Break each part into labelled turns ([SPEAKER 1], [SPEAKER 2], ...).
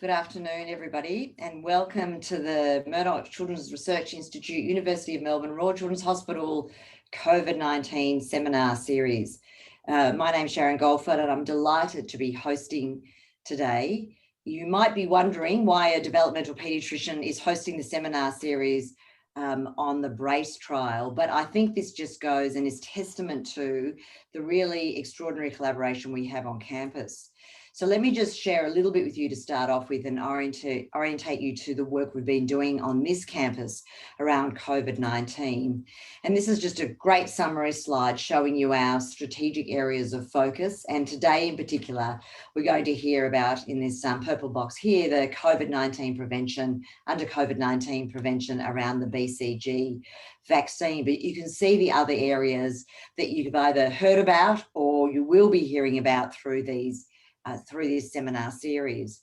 [SPEAKER 1] Good afternoon, everybody, and welcome to the Murdoch Children's Research Institute, University of Melbourne, Royal Children's Hospital COVID-19 Seminar Series. My name is Sharon Goldford and I'm delighted to be hosting today. You might be wondering why a developmental paediatrician is hosting the seminar series on the BRACE trial, but I think this just goes and is testament to the really extraordinary collaboration we have on campus. So let me just share a little bit with you to start off with and orientate you to the work we've been doing on this campus around COVID-19. And this is just a great summary slide showing you our strategic areas of focus. And today in particular, we're going to hear about, in this purple box here, the COVID-19 prevention, under COVID-19 prevention around the BCG vaccine. But you can see the other areas that you've either heard about or you will be hearing about through this seminar series.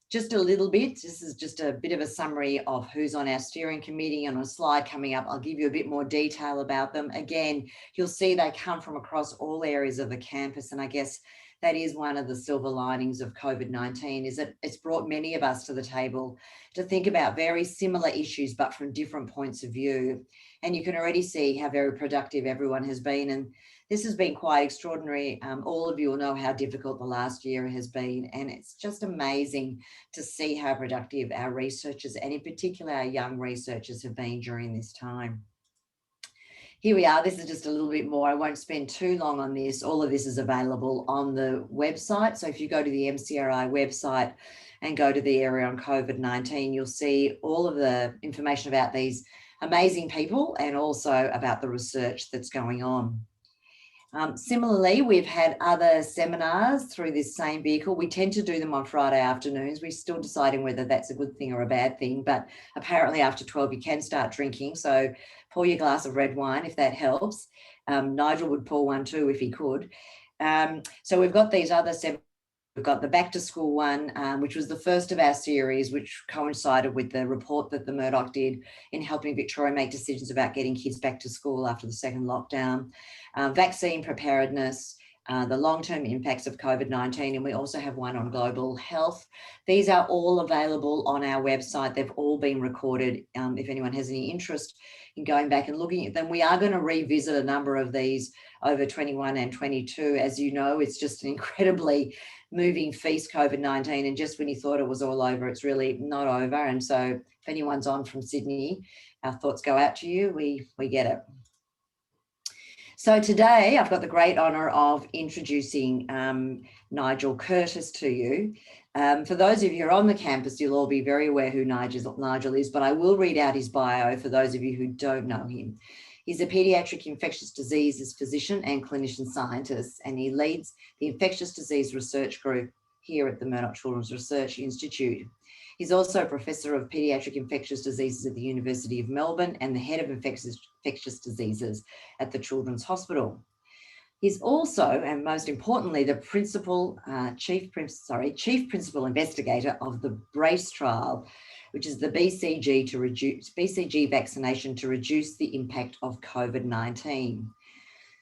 [SPEAKER 1] Just a little bit, this is just a bit of a summary of who's on our steering committee. On a slide coming up, I'll give you a bit more detail about them. Again, you'll see they come from across all areas of the campus, and I guess that is one of the silver linings of COVID-19, is that it's brought many of us to the table to think about very similar issues, but from different points of view. And you can already see how very productive everyone has been. And this has been quite extraordinary. All of you will know how difficult the last year has been. And it's just amazing to see how productive our researchers, and in particular our young researchers, have been during this time. Here we are. This is just a little bit more. I won't spend too long on this. All of this is available on the website. So if you go to the MCRI website and go to the area on COVID-19, you'll see all of the information about these amazing people and also about the research that's going on. Similarly, we've had other seminars through this same vehicle. We tend to do them on Friday afternoons. We're still deciding whether that's a good thing or a bad thing, but apparently after 12 you can start drinking. So pour your glass of red wine if that helps. Nigel would pour one too if he could. So we've got these other seminars. We've got the back to school one, which was the first of our series, which coincided with the report that the Murdoch did in helping Victoria make decisions about getting kids back to school after the second lockdown. Vaccine preparedness, the long-term impacts of COVID-19, and we also have one on global health. These are all available on our website. They've all been recorded. If anyone has any interest in going back and looking at them, we are going to revisit a number of these over 21 and 22. As you know, it's just an incredibly moving feast, COVID-19, and just when you thought it was all over, it's really not over. And so if anyone's on from Sydney, our thoughts go out to you. We get it. So today I've got the great honour of introducing Nigel Curtis to you. For those of you who are on the campus, you'll all be very aware who Nigel is, but I will read out his bio for those of you who don't know him. He's a paediatric infectious diseases physician and clinician scientist, and he leads the infectious disease research group here at the Murdoch Children's Research Institute. He's also a professor of paediatric infectious diseases at the University of Melbourne and the head of infectious diseases at the Children's Hospital. He's also, and most importantly, the Chief Principal Investigator of the BRACE trial, which is the BCG vaccination to reduce the impact of COVID-19.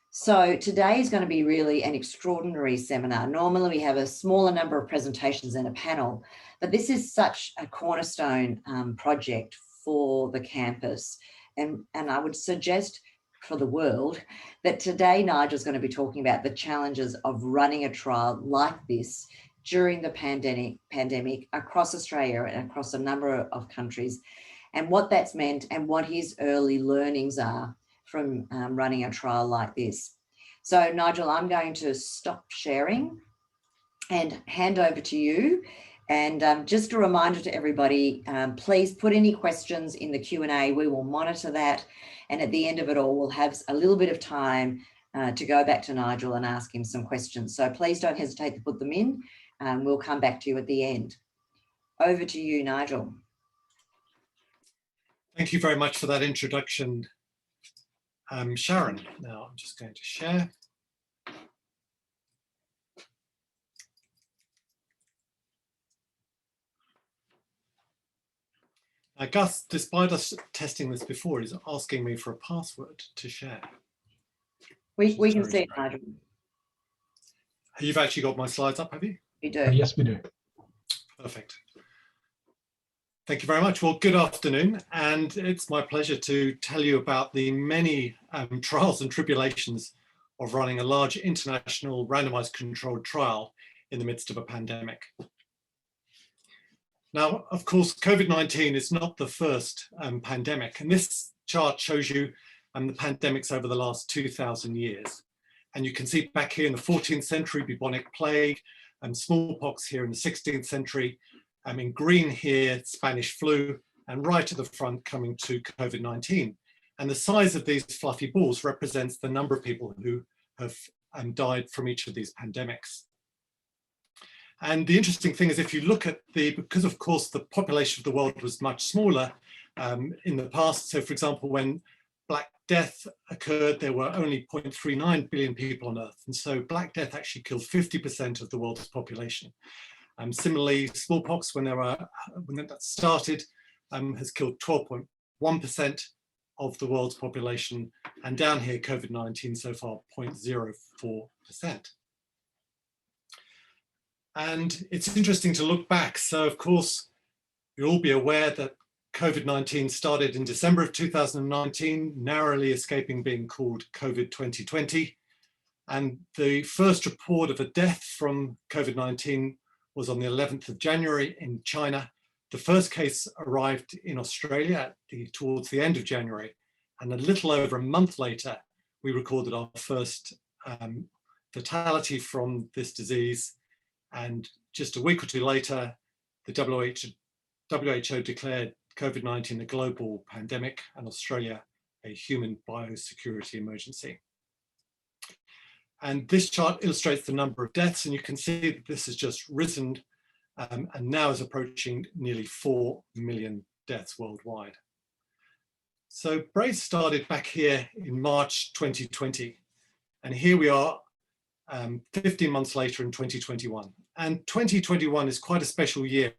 [SPEAKER 1] So today is going to be really an extraordinary seminar. Normally we have a smaller number of presentations and a panel, but this is such a cornerstone project for the campus. And I would suggest for the world that today Nigel's going to be talking about the challenges of running a trial like this during the pandemic across Australia and across a number of countries, and what that's meant and what his early learnings are from running a trial like this. So Nigel, I'm going to stop sharing and hand over to you. And just a reminder to everybody, please put any questions in the Q&A. We will monitor that. And at the end of it all, we'll have a little bit of time to go back to Nigel and ask him some questions. So please don't hesitate to put them in. We'll come back to you at the end. Over to you, Nigel.
[SPEAKER 2] Thank you very much for that introduction, Sharon. Now I'm just going to share. Gus, despite us testing this before, is asking me for a password to share.
[SPEAKER 1] We can see it, Nigel.
[SPEAKER 2] You've actually got my slides up, have you?
[SPEAKER 1] We do.
[SPEAKER 3] Yes, we do.
[SPEAKER 2] Perfect. Thank you very much. Well, good afternoon, and it's my pleasure to tell you about the many trials and tribulations of running a large international randomized controlled trial in the midst of a pandemic. Now, of course, COVID-19 is not the first pandemic, and this chart shows you the pandemics over the last 2,000 years. And you can see back here in the 14th century, bubonic plague, and smallpox here in the 16th century, in green here, Spanish flu, and right at the front coming to COVID-19. And the size of these fluffy balls represents the number of people who have died from each of these pandemics. And the interesting thing is, if you look at because of course the population of the world was much smaller in the past. So for example, when Black Death occurred, there were only 0.39 billion people on Earth. And so Black Death actually killed 50% of the world's population. Similarly, smallpox, when that started, has killed 12.1% of the world's population. And down here, COVID-19 so far, 0.04%. And it's interesting to look back. So of course, you'll all be aware that COVID-19 started in December of 2019, narrowly escaping being called COVID 2020. And the first report of a death from COVID-19 was on the 11th of January in China. The first case arrived in Australia towards the end of January. And a little over a month later, we recorded our first fatality from this disease. And just a week or two later, the WHO declared COVID-19 a global pandemic and Australia a human biosecurity emergency. And this chart illustrates the number of deaths, and you can see that this has just risen and now is approaching nearly 4 million deaths worldwide. So BRACE started back here in March 2020, and here we are 15 months later in 2021. And 2021 is quite a special year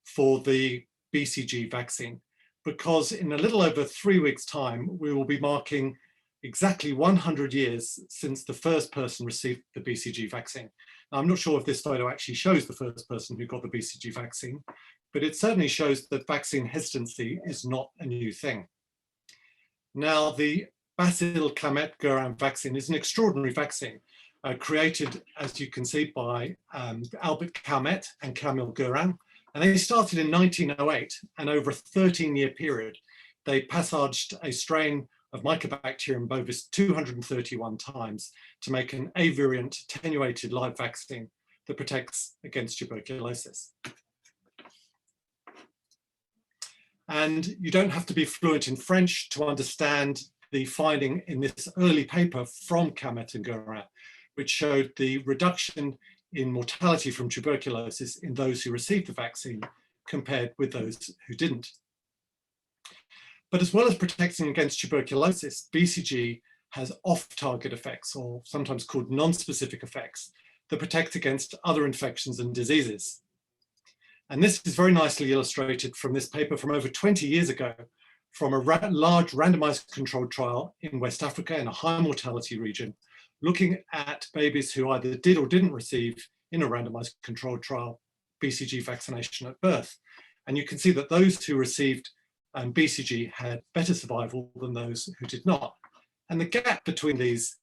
[SPEAKER 2] for the BCG vaccine, because in a little over 3 weeks' time, we will be marking exactly 100 years since the first person received the BCG vaccine. Now, I'm not sure if this photo actually shows the first person who got the BCG vaccine, but it certainly shows that vaccine hesitancy is not a new thing. Now, the Bacille Calmette-Guerin vaccine is an extraordinary vaccine created, as you can see, by Albert Calmette and Camille Guerin. And they started in 1908, and over a 13-year period, they passaged a strain of Mycobacterium bovis 231 times to make an A-variant attenuated live vaccine that protects against tuberculosis. And you don't have to be fluent in French to understand the finding in this early paper from Calmette and Guerin, which showed the reduction in mortality from tuberculosis in those who received the vaccine compared with those who didn't. But as well as protecting against tuberculosis, BCG has off-target effects, or sometimes called non-specific effects, that protect against other infections and diseases. And this is very nicely illustrated from this paper from over 20 years ago, from a large randomized controlled trial in West Africa in a high mortality region, looking at babies who either did or didn't receive, in a randomized controlled trial, BCG vaccination at birth. And you can see that those who received BCG had better survival than those who did not. And the gap between these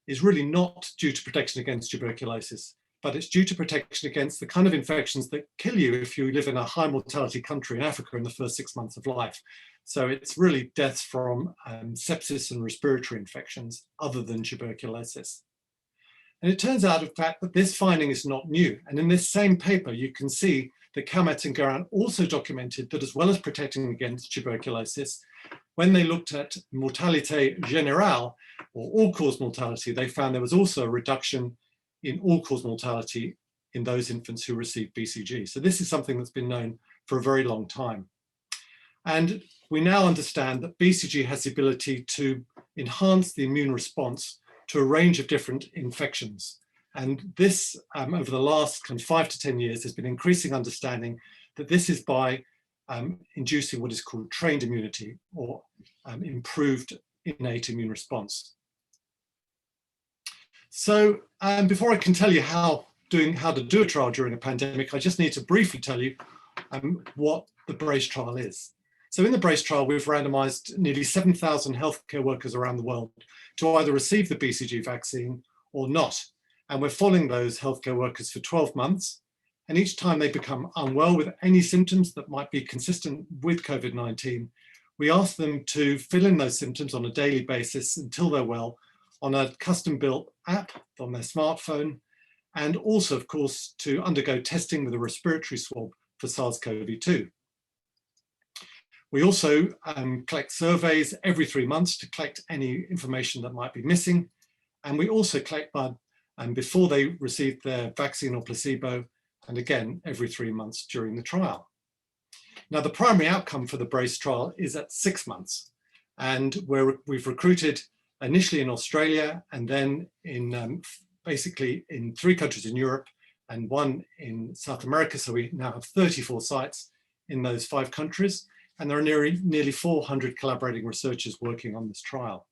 [SPEAKER 2] is really not due to protection against tuberculosis, but it's due to protection against the kind of infections that kill you if you live in a high mortality country in Africa in the first 6 months of life. So it's really deaths from sepsis and respiratory infections other than tuberculosis. And it turns out, in fact, that this finding is not new. And in this same paper, you can see that Calmette and Guerin also documented that, as well as protecting against tuberculosis, when they looked at mortalité générale, or all-cause mortality, they found there was also a reduction in all-cause mortality in those infants who received BCG. So this is something that's been known for a very long time. And we now understand that BCG has the ability to enhance the immune response to a range of different infections. And this, over the last 5 to 10 years, has been increasing understanding that this is by inducing what is called trained immunity, or improved innate immune response. So before I can tell you how to do a trial during a pandemic, I just need to briefly tell you what the BRACE trial is. So in the BRACE trial, we've randomized nearly 7,000 healthcare workers around the world to either receive the BCG vaccine or not. And we're following those healthcare workers for 12 months. And each time they become unwell with any symptoms that might be consistent with COVID-19, we ask them to fill in those symptoms on a daily basis until they're well on a custom-built app on their smartphone, and also, of course, to undergo testing with a respiratory swab for SARS-CoV-2. We also collect surveys every 3 months to collect any information that might be missing. And we also collect blood before they receive their vaccine or placebo, and again, every 3 months during the trial. Now, the primary outcome for the BRACE trial is at 6 months. And we've recruited initially in Australia, and then in basically in 3 countries in Europe and 1 in South America. So we now have 34 sites in those 5 countries. And there are nearly 400 collaborating researchers working on this trial.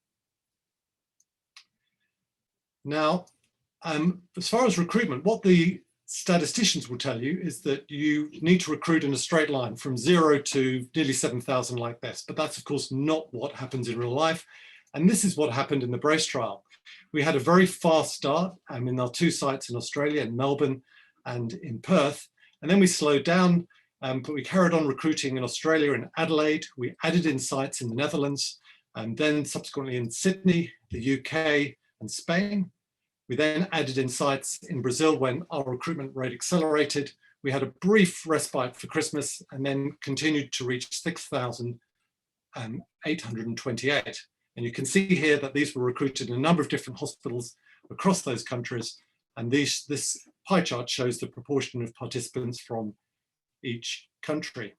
[SPEAKER 2] Now, as far as recruitment, what the statisticians will tell you is that you need to recruit in a straight line from 0 to nearly 7,000 like this. But that's, of course, not what happens in real life. And this is what happened in the BRACE trial. We had a very fast start in our 2 sites in Australia, in Melbourne and in Perth. And then we slowed down. But we carried on recruiting in Australia and Adelaide. We added in sites in the Netherlands, and then subsequently in Sydney, the UK and Spain. We then added in sites in Brazil when our recruitment rate accelerated. We had a brief respite for Christmas and then continued to reach 6,828. And you can see here that these were recruited in a number of different hospitals across those countries. And this pie chart shows the proportion of participants from each country.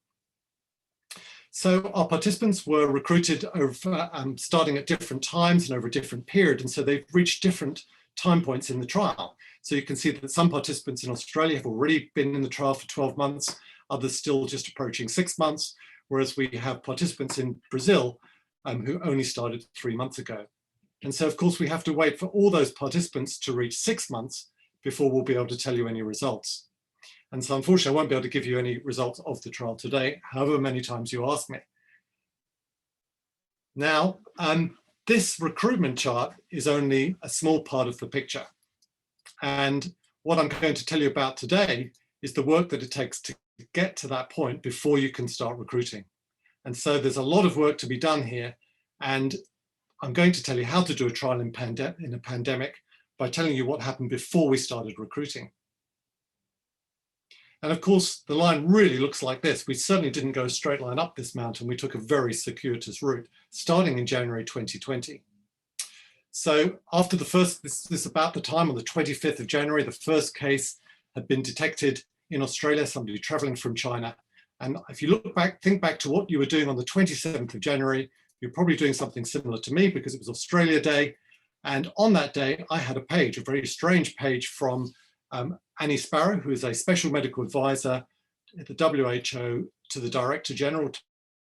[SPEAKER 2] So our participants were recruited over, starting at different times and over a different period. And so they've reached different time points in the trial. So you can see that some participants in Australia have already been in the trial for 12 months, others still just approaching 6 months, whereas we have participants in Brazil who only started 3 months ago. And so, of course, we have to wait for all those participants to reach 6 months before we'll be able to tell you any results. And so unfortunately, I won't be able to give you any results of the trial today, however many times you ask me. Now, this recruitment chart is only a small part of the picture. And what I'm going to tell you about today is the work that it takes to get to that point before you can start recruiting. And so there's a lot of work to be done here. And I'm going to tell you how to do a trial in a pandemic by telling you what happened before we started recruiting. And of course, the line really looks like this. We certainly didn't go a straight line up this mountain. We took a very circuitous route, starting in January 2020. So after the first, this is about the time on the 25th of January, the first case had been detected in Australia, somebody traveling from China. And if you look back, think back to what you were doing on the 27th of January, you're probably doing something similar to me because it was Australia Day. And on that day, I had a page, a very strange page from Annie Sparrow, who is a special medical advisor at the WHO to the Director General,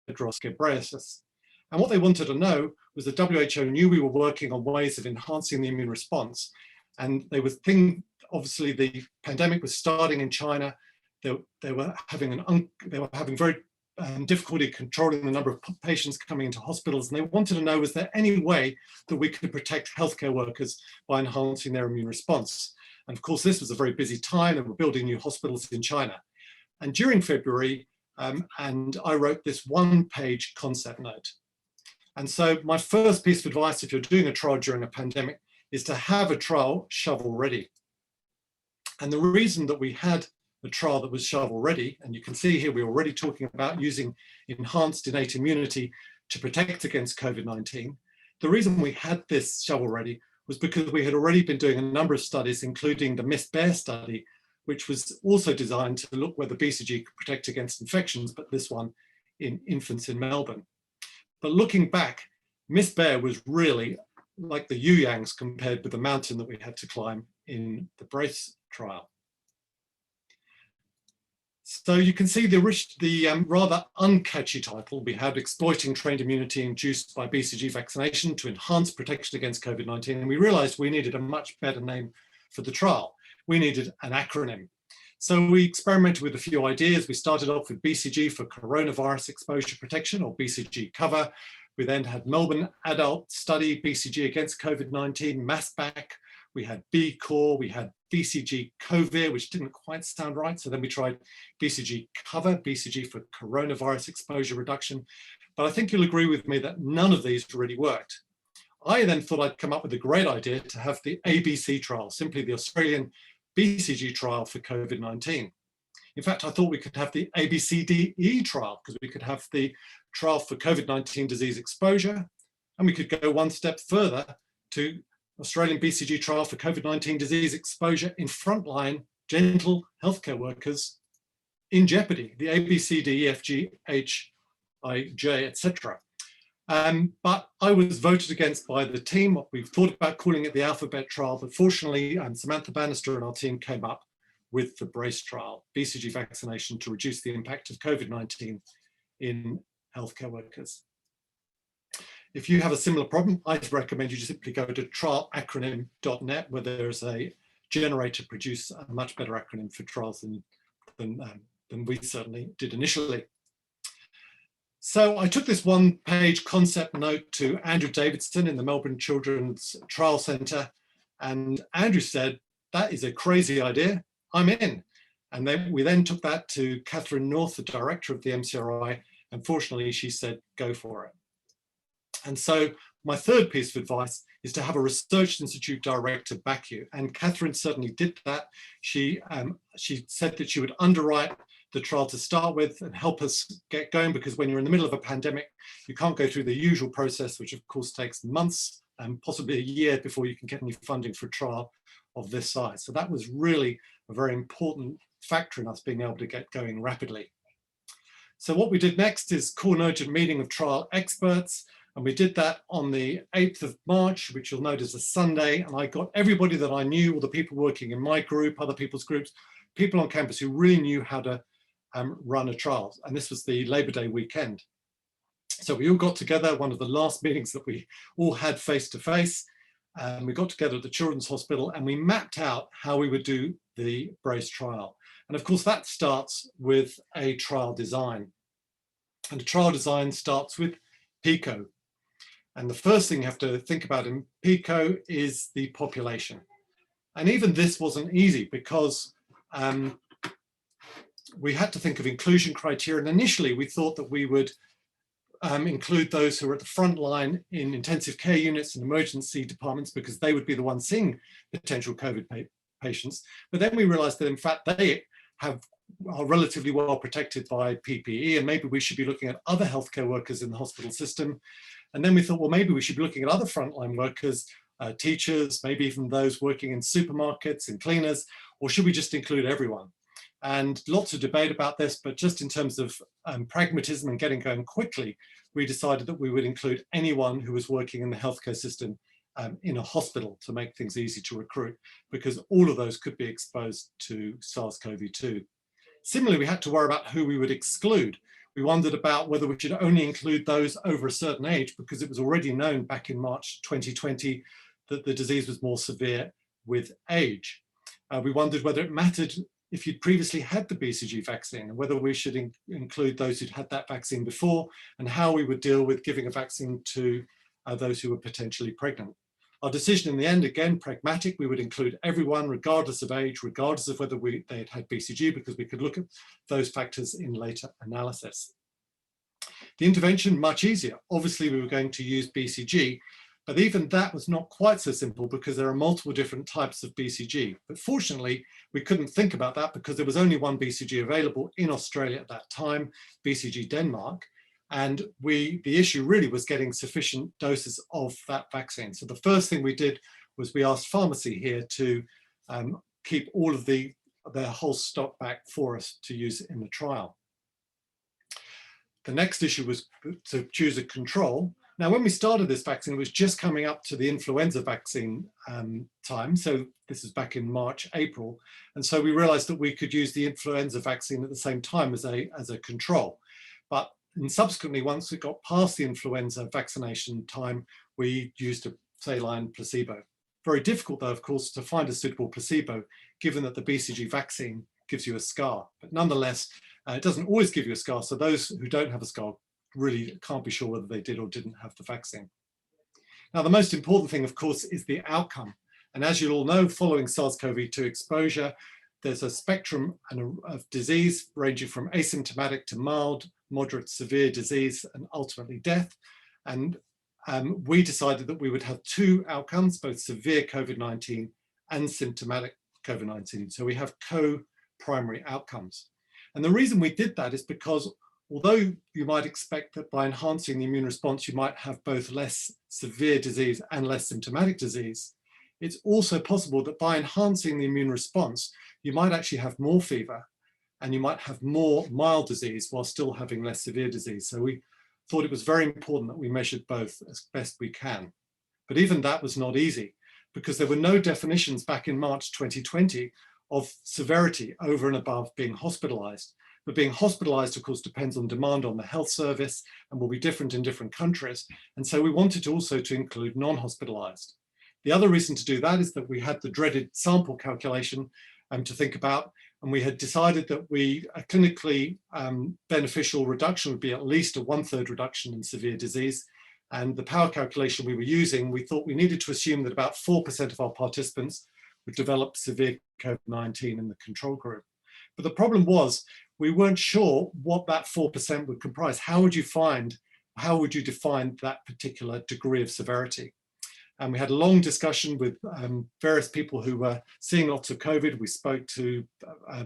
[SPEAKER 2] Tedros Ghebreyesus. And what they wanted to know was the WHO knew we were working on ways of enhancing the immune response. And they were thinking, obviously the pandemic was starting in China. They were having very difficulty controlling the number of patients coming into hospitals. And they wanted to know, was there any way that we could protect healthcare workers by enhancing their immune response? And of course, this was a very busy time and we're building new hospitals in China. And during February, and I wrote this 1-page concept note. And so my first piece of advice, if you're doing a trial during a pandemic, is to have a trial shovel ready. And the reason that we had a trial that was shovel ready, and you can see here, we're already talking about using enhanced innate immunity to protect against COVID-19. The reason we had this shovel ready was because we had already been doing a number of studies, including the MIST-BEAR study, which was also designed to look whether BCG could protect against infections, but this one in infants in Melbourne. But looking back, MIST-BEAR was really like the Yuyangs compared with the mountain that we had to climb in the BRACE trial. So you can see the rather uncatchy title we had, Exploiting Trained Immunity Induced by BCG Vaccination to Enhance Protection Against COVID-19. And we realized we needed a much better name for the trial. We needed an acronym. So we experimented with a few ideas. We started off with BCG for coronavirus exposure protection, or BCG cover. We then had Melbourne adult study, BCG against COVID-19, MassBack. We had B-Core, we had BCG Covir, which didn't quite sound right. So then we tried BCG cover, BCG for coronavirus exposure reduction. But I think you'll agree with me that none of these really worked. I then thought I'd come up with a great idea to have the ABC trial, simply the Australian BCG trial for COVID-19. In fact, I thought we could have the ABCDE trial, because we could have the trial for COVID-19 disease exposure, and we could go one step further to Australian BCG trial for COVID-19 disease exposure in frontline genital healthcare workers in jeopardy, the ABCDEFGHIJ, etc. But I was voted against by the team. We thought about calling it the alphabet trial, but fortunately, Samantha Bannister and our team came up with the BRACE trial, BCG vaccination to reduce the impact of COVID-19 in healthcare workers. If you have a similar problem, I'd recommend you just simply go to trialacronym.net, where there's a generator produce a much better acronym for trials than we certainly did initially. So I took this one-page concept note to Andrew Davidson in the Melbourne Children's Trial Centre, and Andrew said, "That is a crazy idea, I'm in." And then we then took that to Catherine North, the director of the MCRI, and fortunately she said, "Go for it." And so my third piece of advice is to have a research institute director back you. And Catherine certainly did that. She said that she would underwrite the trial to start with and help us get going, because when you're in the middle of a pandemic, you can't go through the usual process, which of course takes months and possibly a year before you can get any funding for a trial of this size. So that was really a very important factor in us being able to get going rapidly. So what we did next is call an urgent meeting of trial experts. And we did that on the 8th of March, which you'll note is a Sunday. And I got everybody that I knew, all the people working in my group, other people's groups, people on campus who really knew how to run a trial. And this was the Labor Day weekend. So we all got together, one of the last meetings that we all had face-to-face. We got together at the Children's Hospital and we mapped out how we would do the BRACE trial. And of course, that starts with a trial design. And the trial design starts with PICO. And the first thing you have to think about in PICO is the population. And even this wasn't easy, because we had to think of inclusion criteria. And initially we thought that we would include those who are at the front line in intensive care units and emergency departments, because they would be the ones seeing potential COVID patients. But then we realized that in fact they are relatively well protected by PPE, and maybe we should be looking at other healthcare workers in the hospital system. And then we thought, well, maybe we should be looking at other frontline workers, teachers, maybe even those working in supermarkets and cleaners, or should we just include everyone? And lots of debate about this, but just in terms of pragmatism and getting going quickly, we decided that we would include anyone who was working in the healthcare system in a hospital to make things easy to recruit, because all of those could be exposed to SARS-CoV-2. Similarly, we had to worry about who we would exclude. We wondered about whether we should only include those over a certain age, because it was already known back in March 2020 that the disease was more severe with age. We wondered whether it mattered if you'd previously had the BCG vaccine, and whether we should include those who'd had that vaccine before, and how we would deal with giving a vaccine to those who were potentially pregnant. Our decision in the end, again, pragmatic, we would include everyone regardless of age, regardless of whether they had had BCG, because we could look at those factors in later analysis. The intervention, much easier. Obviously, we were going to use BCG, but even that was not quite so simple, because there are multiple different types of BCG. But fortunately, we couldn't think about that because there was only one BCG available in Australia at that time, BCG Denmark. And the issue really was getting sufficient doses of that vaccine. So the first thing we did was we asked pharmacy here to keep all of their whole stock back for us to use in the trial. The next issue was to choose a control. Now, when we started this vaccine, it was just coming up to the influenza vaccine time. So this is back in March, April. And so we realized that we could use the influenza vaccine at the same time as a control. And subsequently, once it got past the influenza vaccination time, we used a saline placebo. Very difficult, though, of course, to find a suitable placebo, given that the BCG vaccine gives you a scar. But nonetheless, it doesn't always give you a scar. So those who don't have a scar really can't be sure whether they did or didn't have the vaccine. Now, the most important thing, of course, is the outcome. And as you all know, following SARS-CoV-2 exposure, there's a spectrum of disease ranging from asymptomatic to mild, moderate, severe disease, and ultimately death. And we decided that we would have two outcomes, both severe COVID-19 and symptomatic COVID-19. So we have co-primary outcomes. And the reason we did that is because although you might expect that by enhancing the immune response, you might have both less severe disease and less symptomatic disease, it's also possible that by enhancing the immune response, you might actually have more fever and you might have more mild disease while still having less severe disease. So we thought it was very important that we measured both as best we can. But even that was not easy because there were no definitions back in March 2020 of severity over and above being hospitalized. But being hospitalized, of course, depends on demand on the health service and will be different in different countries. And so we wanted to also to include non-hospitalized. The other reason to do that is that we had the dreaded sample calculation to think about, and we had decided that a clinically beneficial reduction would be at least a 1/3 reduction in severe disease. And the power calculation we were using, we thought we needed to assume that about 4% of our participants would develop severe COVID-19 in the control group. But the problem was, we weren't sure what that 4% would comprise. How would you define that particular degree of severity? And we had a long discussion with various people who were seeing lots of COVID. We spoke to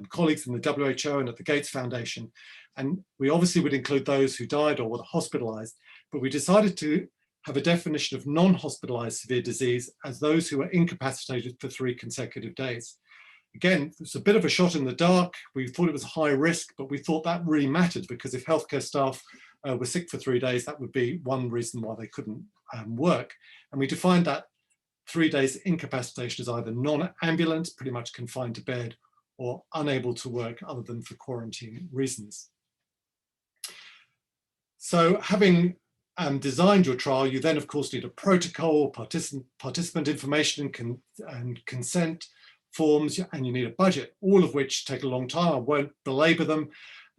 [SPEAKER 2] colleagues in the WHO and at the Gates Foundation. And we obviously would include those who died or were hospitalized, but we decided to have a definition of non-hospitalized severe disease as those who were incapacitated for 3 consecutive days. Again, it's a bit of a shot in the dark. We thought it was high risk, but we thought that really mattered because if healthcare staff were sick for 3 days, that would be one reason why they couldn't work. And we defined that 3 days incapacitation as either non-ambulant, pretty much confined to bed, or unable to work other than for quarantine reasons. So having designed your trial, you then of course need a protocol, participant information and consent forms, and you need a budget, all of which take a long time. I won't belabor them,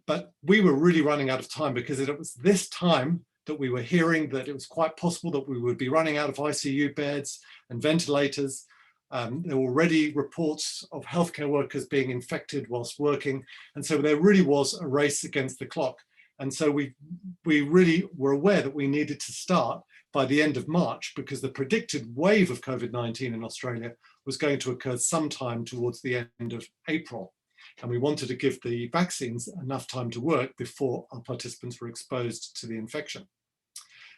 [SPEAKER 2] but we were really running out of time because it was this time that we were hearing that it was quite possible that we would be running out of ICU beds and ventilators. There were already reports of healthcare workers being infected whilst working. And so there really was a race against the clock. And so we really were aware that we needed to start by the end of March because the predicted wave of COVID-19 in Australia was going to occur sometime towards the end of April. And we wanted to give the vaccines enough time to work before our participants were exposed to the infection.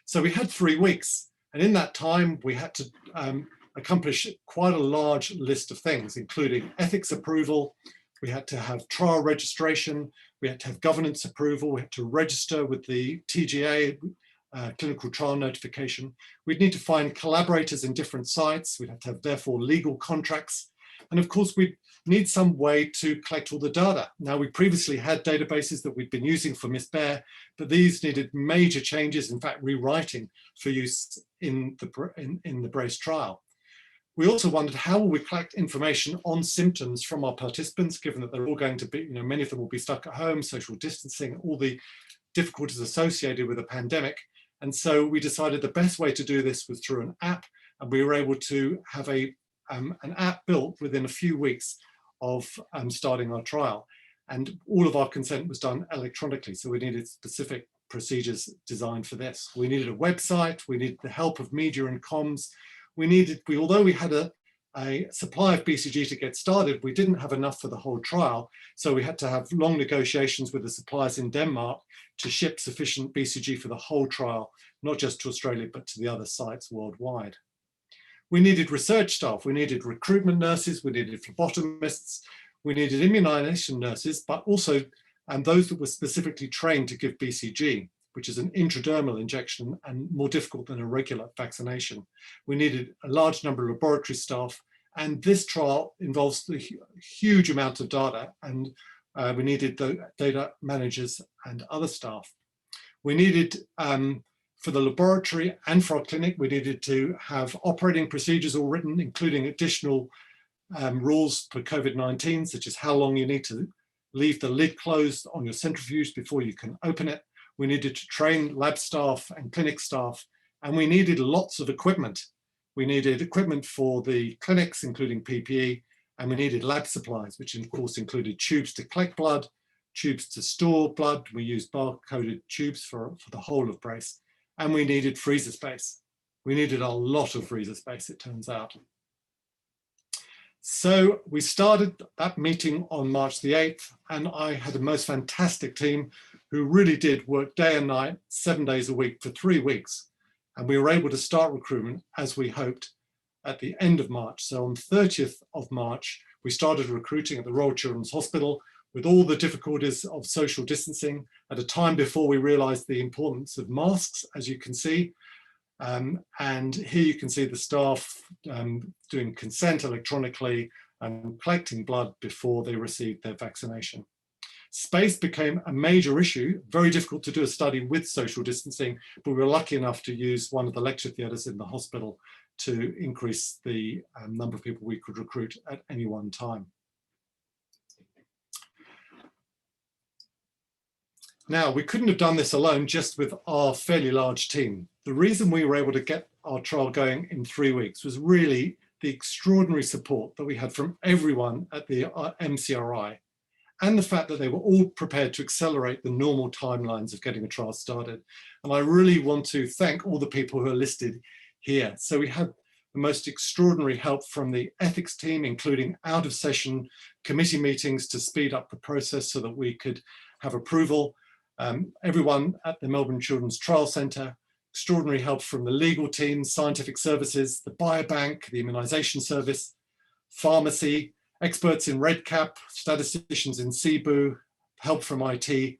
[SPEAKER 2] So we had 3 weeks. And in that time, we had to accomplish quite a large list of things, including ethics approval. We had to have trial registration. We had to have governance approval. We had to register with the TGA, clinical trial notification. We'd need to find collaborators in different sites. We'd have to have, therefore, legal contracts. And of course, we'd need some way to collect all the data. Now, we previously had databases that we'd been using for Miss Bear, but these needed major changes, in fact, rewriting for use in the BRACE trial. We also wondered how will we collect information on symptoms from our participants, given that they're all going to be, many of them will be stuck at home, social distancing, all the difficulties associated with a pandemic. And so we decided the best way to do this was through an app, and we were able to have an app built within a few weeks of starting our trial. And all of our consent was done electronically, so we needed specific procedures designed for this. We needed a website, we needed the help of media and comms. Although we had a supply of BCG to get started, we didn't have enough for the whole trial. So we had to have long negotiations with the suppliers in Denmark to ship sufficient BCG for the whole trial, not just to Australia, but to the other sites worldwide. We needed research staff, we needed recruitment nurses, we needed phlebotomists, we needed immunization nurses, but also those that were specifically trained to give BCG, which is an intradermal injection and more difficult than a regular vaccination. We needed a large number of laboratory staff, and this trial involves a huge amount of data, and we needed the data managers and other staff. We needed, for the laboratory and for our clinic, we needed to have operating procedures all written, including additional rules for COVID-19, such as how long you need to leave the lid closed on your centrifuge before you can open it. We needed to train lab staff and clinic staff, and we needed lots of equipment. We needed equipment for the clinics, including PPE, and we needed lab supplies, which of course included tubes to collect blood, tubes to store blood. We used barcoded tubes for the whole of Brace, and we needed freezer space. We needed a lot of freezer space, it turns out. So we started that meeting on March the 8th, and I had a most fantastic team who really did work day and night, 7 days a week for 3 weeks. And we were able to start recruitment as we hoped at the end of March. So on 30th of March, we started recruiting at the Royal Children's Hospital with all the difficulties of social distancing at a time before we realized the importance of masks, as you can see. And here you can see the staff doing consent electronically and collecting blood before they received their vaccination. Space became a major issue, very difficult to do a study with social distancing, but we were lucky enough to use one of the lecture theatres in the hospital to increase the number of people we could recruit at any one time. Now, we couldn't have done this alone just with our fairly large team. The reason we were able to get our trial going in 3 weeks was really the extraordinary support that we had from everyone at the MCRI, and the fact that they were all prepared to accelerate the normal timelines of getting a trial started. And I really want to thank all the people who are listed here. So we had the most extraordinary help from the ethics team, including out of session committee meetings to speed up the process so that we could have approval. Everyone at the Melbourne Children's Trial Centre, extraordinary help from the legal team, scientific services, the biobank, the immunisation service, pharmacy, experts in REDCap, statisticians in CBU, help from IT,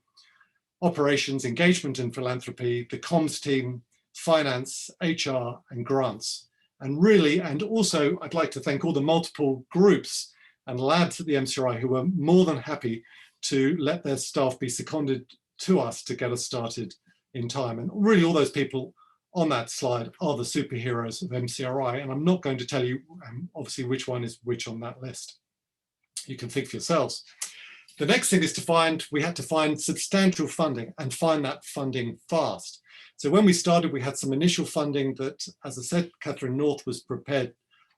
[SPEAKER 2] operations, engagement and philanthropy, the comms team, finance, HR and grants. And really, and also I'd like to thank all the multiple groups and labs at the MCRI who were more than happy to let their staff be seconded to us to get us started in time. And really all those people on that slide are the superheroes of MCRI. And I'm not going to tell you obviously which one is which on that list. You can think for yourselves. The next thing is we had to find substantial funding and find that funding fast. So when we started, we had some initial funding that, as I said, Catherine North was prepared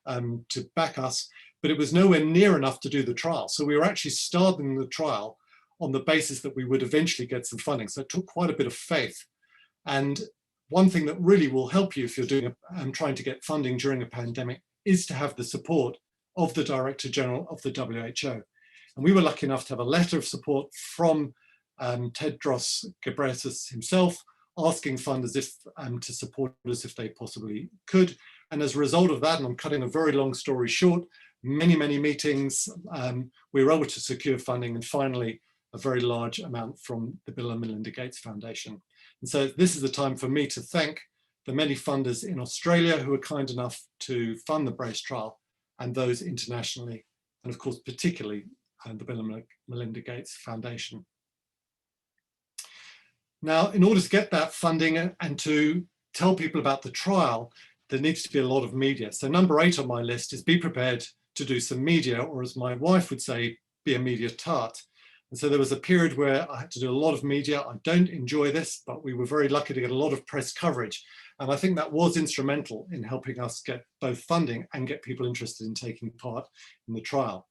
[SPEAKER 2] to back us, but it was nowhere near enough to do the trial. So we were actually starting the trial on the basis that we would eventually get some funding. So it took quite a bit of faith. And one thing that really will help you if you're doing trying to get funding during a pandemic is to have the support of the Director General of the WHO. And we were lucky enough to have a letter of support from Tedros Ghebreyesus himself, asking funders to support us if they possibly could. And as a result of that, and I'm cutting a very long story short, many, many meetings, we were able to secure funding, and finally a very large amount from the Bill and Melinda Gates Foundation. And so this is the time for me to thank the many funders in Australia who were kind enough to fund the Brace trial, and those internationally, and of course, particularly the Bill and Melinda Gates Foundation. Now, in order to get that funding and to tell people about the trial, there needs to be a lot of media. So number 8 on my list is be prepared to do some media, or as my wife would say, be a media tart. And so there was a period where I had to do a lot of media. I don't enjoy this, but we were very lucky to get a lot of press coverage. And I think that was instrumental in helping us get both funding and get people interested in taking part in the trial.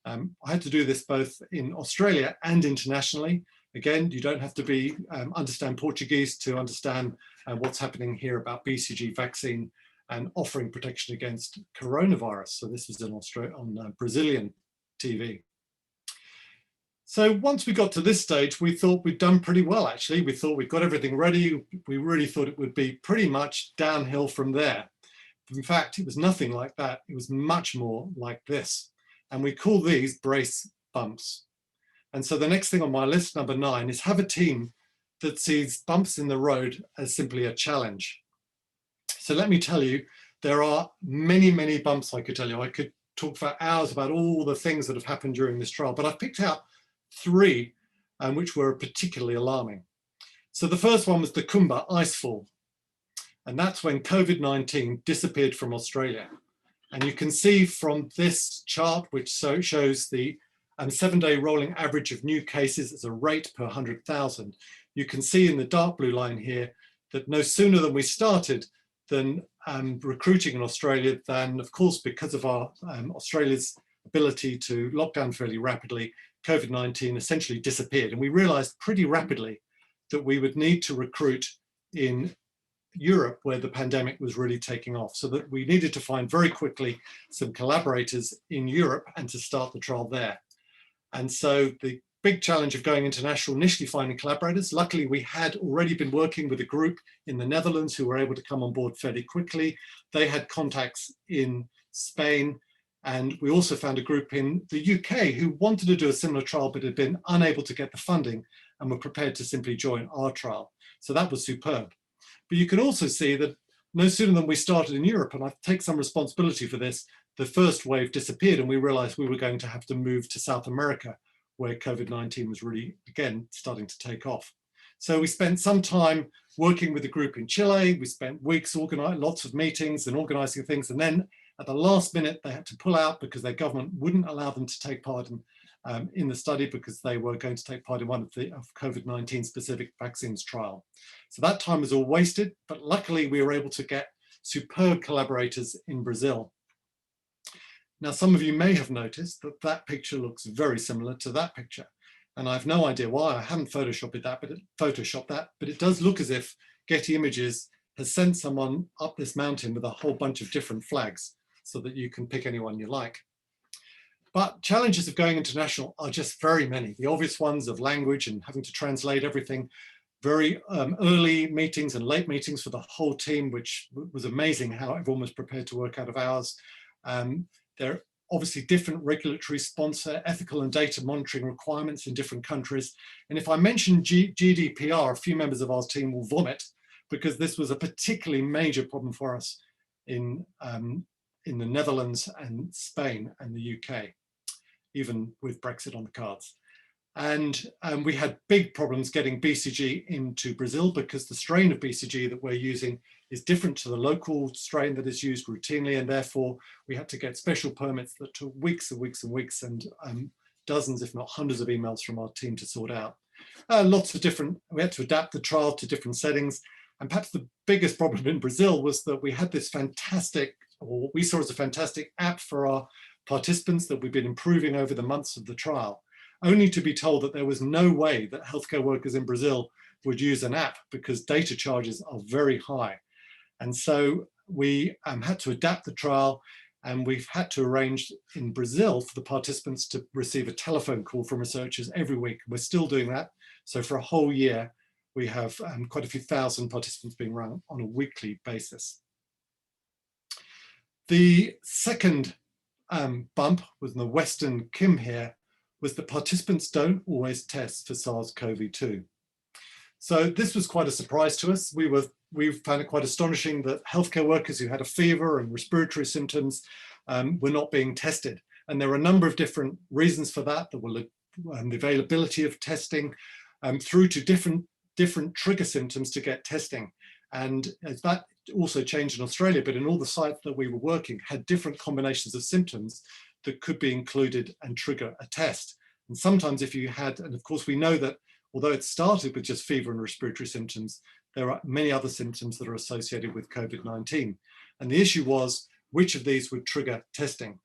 [SPEAKER 2] I had to do this both in Australia and internationally. Again, you don't have to understand Portuguese to understand what's happening here about BCG vaccine and offering protection against coronavirus. So this was on Brazilian TV. So once we got to this stage, we thought we'd done pretty well, actually. We thought we'd got everything ready. We really thought it would be pretty much downhill from there. In fact, it was nothing like that. It was much more like this. And we call these brace bumps. And so the next thing on my list, number 9, is have a team that sees bumps in the road as simply a challenge. So let me tell you, there are many, many bumps I could tell you. I could talk for hours about all the things that have happened during this trial, but I've picked out 3 which were particularly alarming. So the first one was the Kumba icefall. And that's when COVID-19 disappeared from Australia. And you can see from this chart, which shows the 7-day rolling average of new cases as a rate per 100,000. You can see in the dark blue line here that no sooner than we started than recruiting in Australia, than of course, because of our Australia's ability to lock down fairly rapidly, COVID-19 essentially disappeared. And we realized pretty rapidly that we would need to recruit in Europe, where the pandemic was really taking off, so that we needed to find very quickly some collaborators in Europe and to start the trial there. And so the big challenge of going international, initially finding collaborators. Luckily, we had already been working with a group in the Netherlands who were able to come on board fairly quickly. They had contacts in Spain. And we also found a group in the UK who wanted to do a similar trial, but had been unable to get the funding and were prepared to simply join our trial. So that was superb. But you can also see that no sooner than we started in Europe, and I take some responsibility for this, the first wave disappeared and we realized we were going to have to move to South America, where COVID-19 was really, again, starting to take off. So we spent some time working with the group in Chile. We spent weeks organizing lots of meetings and organizing things. And then at the last minute, they had to pull out because their government wouldn't allow them to take part in the study, because they were going to take part in one of the COVID-19 specific vaccines trial. So that time was all wasted, but luckily we were able to get superb collaborators in Brazil. Now, some of you may have noticed that that picture looks very similar to that picture. And I have no idea why. I haven't photoshopped that, but it does look as if Getty Images has sent someone up this mountain with a whole bunch of different flags so that you can pick anyone you like. But challenges of going international are just very many. The obvious ones of language and having to translate everything, very early meetings and late meetings for the whole team, which was amazing how everyone was prepared to work out of hours. There are obviously different regulatory sponsor, ethical and data monitoring requirements in different countries. And if I mention GDPR, a few members of our team will vomit, because this was a particularly major problem for us in the Netherlands and Spain and the UK, even with Brexit on the cards. And we had big problems getting BCG into Brazil, because the strain of BCG that we're using is different to the local strain that is used routinely, and therefore we had to get special permits that took weeks and weeks and weeks, and dozens, if not hundreds of emails from our team to sort out. We had to adapt the trial to different settings. And perhaps the biggest problem in Brazil was that we had this fantastic, or what we saw as a fantastic app for our participants that we've been improving over the months of the trial, only to be told that there was no way that healthcare workers in Brazil would use an app, because data charges are very high. And so we had to adapt the trial, and we've had to arrange in Brazil for the participants to receive a telephone call from researchers every week. We're still doing that. So for a whole year, we have quite a few thousand participants being run on a weekly basis. The second bump was in the Western Kim here, was that participants don't always test for SARS-CoV-2. So this was quite a surprise to us. We found it quite astonishing that healthcare workers who had a fever and respiratory symptoms were not being tested. And there were a number of different reasons for that. There were the availability of testing through to different trigger symptoms to get testing. And that also changed in Australia, but in all the sites that we were working had different combinations of symptoms that could be included and trigger a test. And sometimes if you had, and of course we know that although it started with just fever and respiratory symptoms, there are many other symptoms that are associated with COVID-19. And the issue was which of these would trigger testing.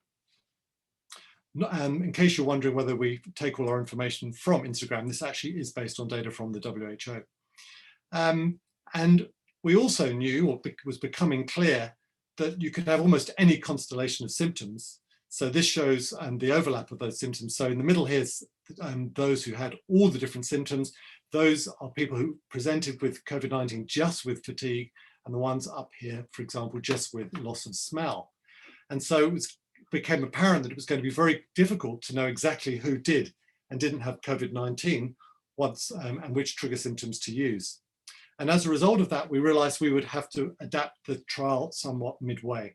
[SPEAKER 2] In case you're wondering whether we take all our information from Instagram, this actually is based on data from the WHO. And we also knew, or was becoming clear, that you could have almost any constellation of symptoms. So this shows the overlap of those symptoms. So in the middle here is those who had all the different symptoms. Those are people who presented with COVID-19 just with fatigue, and the ones up here, for example, just with loss of smell. And so it became apparent that it was going to be very difficult to know exactly who did and didn't have COVID-19 once, and which trigger symptoms to use. And as a result of that, we realized we would have to adapt the trial somewhat midway.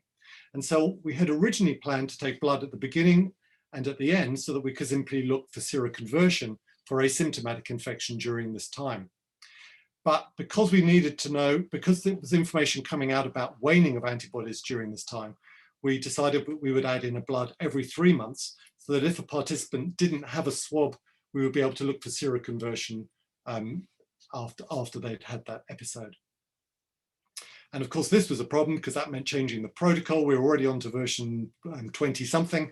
[SPEAKER 2] And so we had originally planned to take blood at the beginning and at the end so that we could simply look for seroconversion for asymptomatic infection during this time. But because we needed to know, because there was information coming out about waning of antibodies during this time, we decided that we would add in a blood every 3 months so that if a participant didn't have a swab, we would be able to look for seroconversion after they'd had that episode. And of course, this was a problem because that meant changing the protocol. We were already on to version 20 something,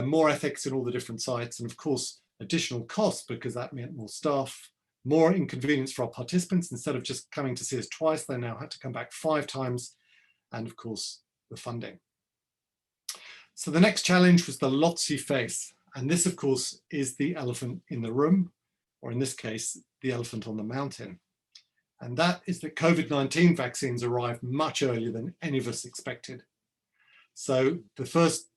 [SPEAKER 2] more ethics in all the different sites, and of course, additional costs because that meant more staff, more inconvenience for our participants. Instead of just coming to see us twice, they now had to come back 5 times, and of course, the funding. So the next challenge was the LOTC face. And this, of course, is the elephant in the room, or in this case, the elephant on the mountain. And that is that COVID-19 vaccines arrived much earlier than any of us expected. So the first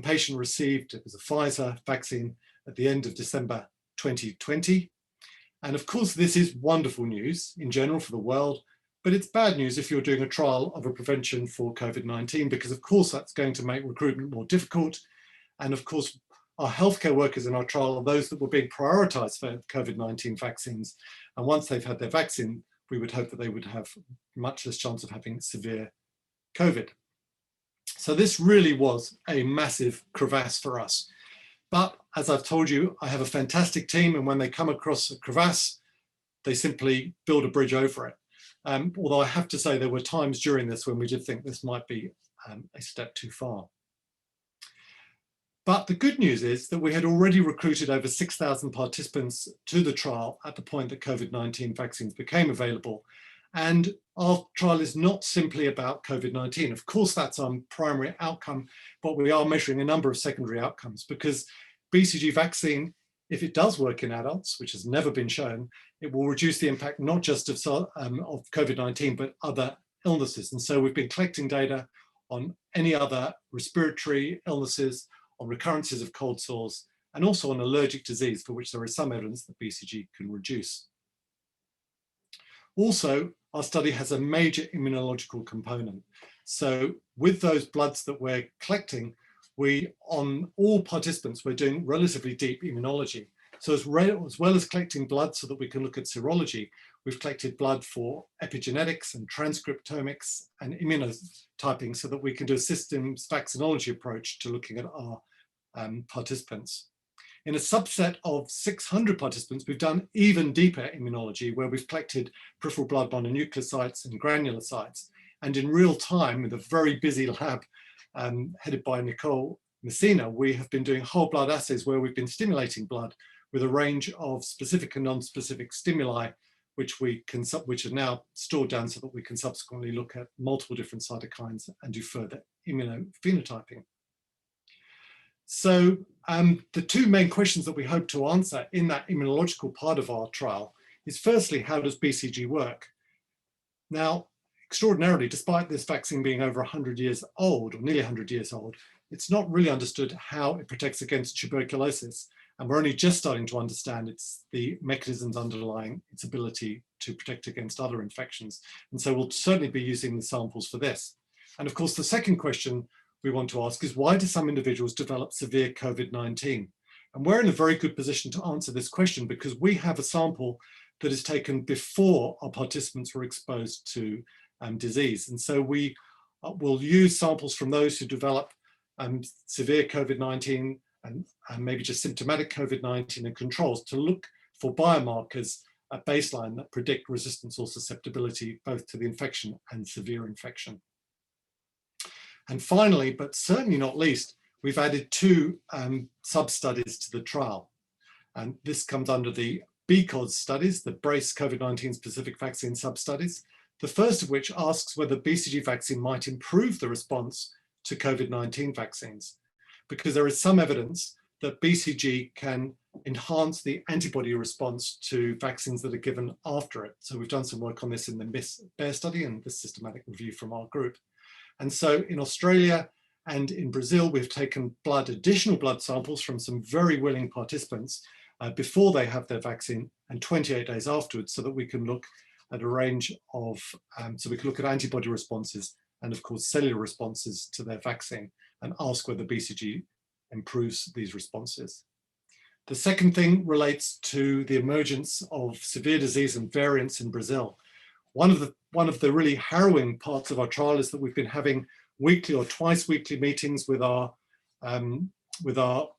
[SPEAKER 2] patient received, it was a Pfizer vaccine at the end of December 2020. And of course, this is wonderful news in general for the world, but it's bad news if you're doing a trial of a prevention for COVID-19, because of course that's going to make recruitment more difficult. And of course, our healthcare workers in our trial are those that were being prioritized for COVID-19 vaccines. And once they've had their vaccine, we would hope that they would have much less chance of having severe COVID. So this really was a massive crevasse for us. But as I've told you, I have a fantastic team, and when they come across a crevasse, they simply build a bridge over it. Although I have to say there were times during this when we did think this might be a step too far. But the good news is that we had already recruited over 6,000 participants to the trial at the point that COVID-19 vaccines became available. And our trial is not simply about COVID-19. Of course, that's our primary outcome, but we are measuring a number of secondary outcomes because BCG vaccine, if it does work in adults, which has never been shown, it will reduce the impact not just of COVID-19, but other illnesses. And so we've been collecting data on any other respiratory illnesses, on recurrences of cold sores, and also on allergic disease, for which there is some evidence that BCG can reduce. Also, our study has a major immunological component. So with those bloods that we're collecting, on all participants, we're doing relatively deep immunology. So as well as collecting blood so that we can look at serology, we've collected blood for epigenetics and transcriptomics and immunotyping so that we can do a systems vaccinology approach to looking at our participants. In a subset of 600 participants, we've done even deeper immunology where we've collected peripheral blood mononucleocytes and granulocytes. And in real time, with a very busy lab headed by Nicole Messina, we have been doing whole blood assays where we've been stimulating blood with a range of specific and non-specific stimuli, which are now stored down so that we can subsequently look at multiple different cytokines and do further immunophenotyping. So the 2 main questions that we hope to answer in that immunological part of our trial is firstly, how does BCG work? Now, extraordinarily, despite this vaccine being over 100 years old, or nearly 100 years old, it's not really understood how it protects against tuberculosis. And we're only just starting to understand the mechanisms underlying its ability to protect against other infections. And so we'll certainly be using the samples for this. And of course, the second question we want to ask is, why do some individuals develop severe COVID-19? And we're in a very good position to answer this question because we have a sample that is taken before our participants were exposed to disease. And so we will use samples from those who develop severe COVID-19 and maybe just symptomatic COVID-19 and controls to look for biomarkers at baseline that predict resistance or susceptibility both to the infection and severe infection. And finally, but certainly not least, we've added 2 sub-studies to the trial. And this comes under the BCOS studies, the BRACE COVID-19 specific vaccine sub-studies, the first of which asks whether BCG vaccine might improve the response to COVID-19 vaccines, because there is some evidence that BCG can enhance the antibody response to vaccines that are given after it. So we've done some work on this in the MISS-BEAR study and this systematic review from our group. And so in Australia and in Brazil, we've taken additional blood samples from some very willing participants before they have their vaccine and 28 days afterwards, so that we can look at a range of, so we can look at antibody responses and of course cellular responses to their vaccine and ask whether BCG improves these responses. The second thing relates to the emergence of severe disease and variants in Brazil. One of the really harrowing parts of our trial is that we've been having weekly or twice weekly meetings with our with our